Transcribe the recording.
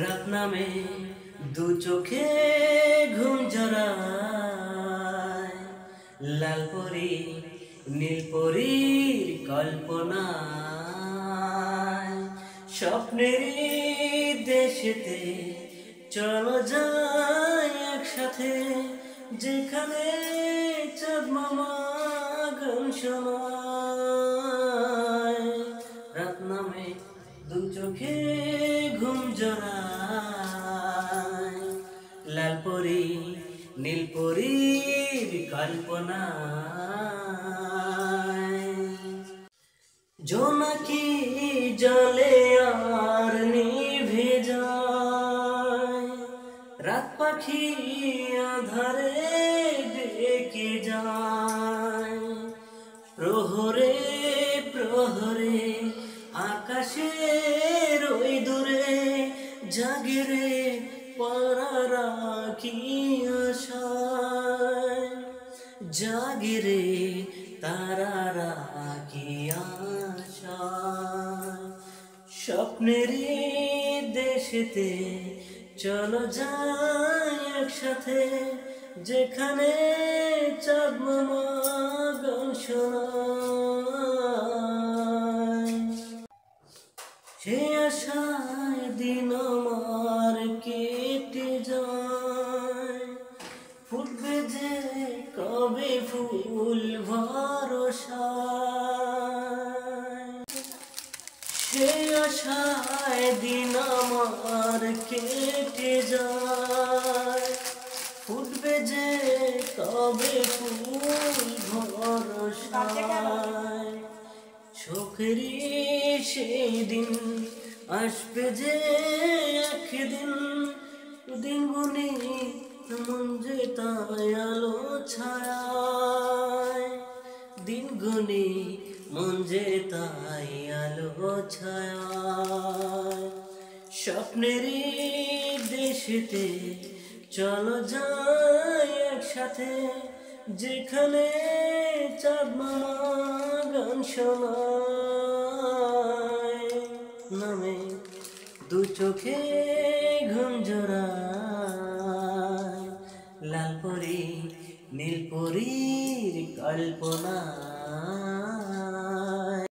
রাত নামে দু চোখে ঘুম জড়ায়, লাল পরি নীল পরীর কল্পনায়। স্বপ্নের দেশেতে চলো যাই একসাথে, যেখানে চাঁদ মামা গান শোনায়। রাত নামে দু চোখে ঘুম জড়ায়, লাল পরি নীল পরীর কল্পনায়। জোনাকি জলে আর নিভে যায়, রাত পাখি আধারে ডেকে যায়। প্রহরে প্রহরে আকাশের ওই দূরে জাগে রে পারারা কি আশায়, জাগে রে তারারা কি আশায়। স্বপ্নেরই দেশেতে চলো যাই একসাথে, যেখানে চাঁদ মামা গান শোনায়। সে আশায় দিন আমার কেটে যায়, ফুটবে যে কবে ফুল ভরসায়। সে আশায় দিন আমার কেটে যায়, ফুটবে যে কবে ফুল ভরসায়। চোখেরই সেই দিন আসবে যে একদিন, দিন গুনি মন যে তাই আলো ছায়, দিন গুনি মন যে তাই আলো ছায়। স্বপ্নেরই দেশেতে চলো যাই একসাথে, যেখানে চাঁদ মামা গান শোনায়। নামে দু চোখে ঘুম জড়ায়, লাল পরি নীল পরীর কল্পনা।